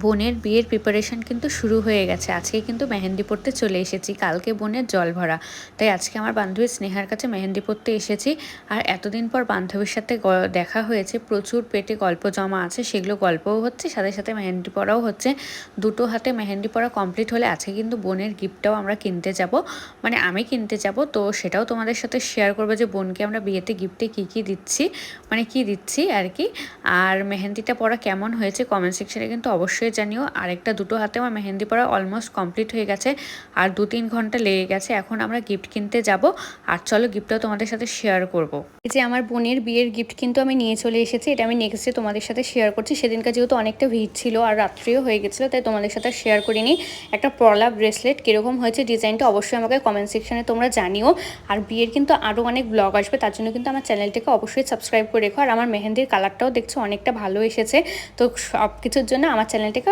বোনের বিয়ের প্রিপারেশন কিন্তু শুরু হয়ে গেছে। আজকে কিন্তু মেহেন্দি পড়তে চলে এসেছি। কালকে বোনের জল ভরা। তাই আজকে আমার বান্ধবী স্নেহার কাছে মেহেন্দি পড়তে এসেছি। আর এতদিন পর বান্ধবীর সাথে দেখা হয়েছে। প্রচুর পেটে গল্প জমা আছে। সেগুলো গল্পও হচ্ছে, সাথে সাথে মেহেন্দি পড়াও হচ্ছে। দুটো হাতে মেহেন্দি পড়া কমপ্লিট হলে আজকে কিন্তু বোনের গিফটটাও আমরা কিনতে যাব। মানে আমি কিনতে যাব, তো সেটাও তোমাদের সাথে শেয়ার করবো যে বোনকে আমরা বিয়েতে গিফটে কী দিচ্ছি, মানে কি দিচ্ছি আর কি। আর মেহেন্দিটা পড়া কেমন হয়েছে কমেন্ট সেকশনে কিন্তু অবশ্যই জানিও। আরেকটা দুটো হাতে আমার মেহেন্দি পড়া অলমোস্ট কমপ্লিট হয়ে গেছে, আর 2-3 ঘন্টা লেগে গেছে। এখন আমরা গিফট কিনতে যাব, আর চলো গিফটটাও তোমাদের সাথে শেয়ার করব। এই যে আমার বোনের বিয়ের গিফট কিন্তু আমি নিয়ে চলে এসেছি। এটা আমি নেক্সট ডে তোমাদের সাথে শেয়ার করছি। সেদিনকার যেহেতু অনেকটা ভিড় ছিল আর রাত্রিও হয়ে গেছিলো, তাই তোমাদের সাথে শেয়ার করিনি। একটা পলা ব্রেসলেট কীরকম হয়েছে ডিজাইনটা অবশ্যই আমাকে কমেন্ট সেকশনে তোমরা জানিও। আর বিয়ের কিন্তু আরও অনেক ব্লগ আসবে, তার জন্য কিন্তু আমার চ্যানেলটাকে অবশ্যই সাবস্ক্রাইব করে রেখো। আর আমার মেহেন্দির কালারটাও দেখছো অনেকটা ভালো এসেছে। তো সব কিছুর জন্য আমার চ্যানেল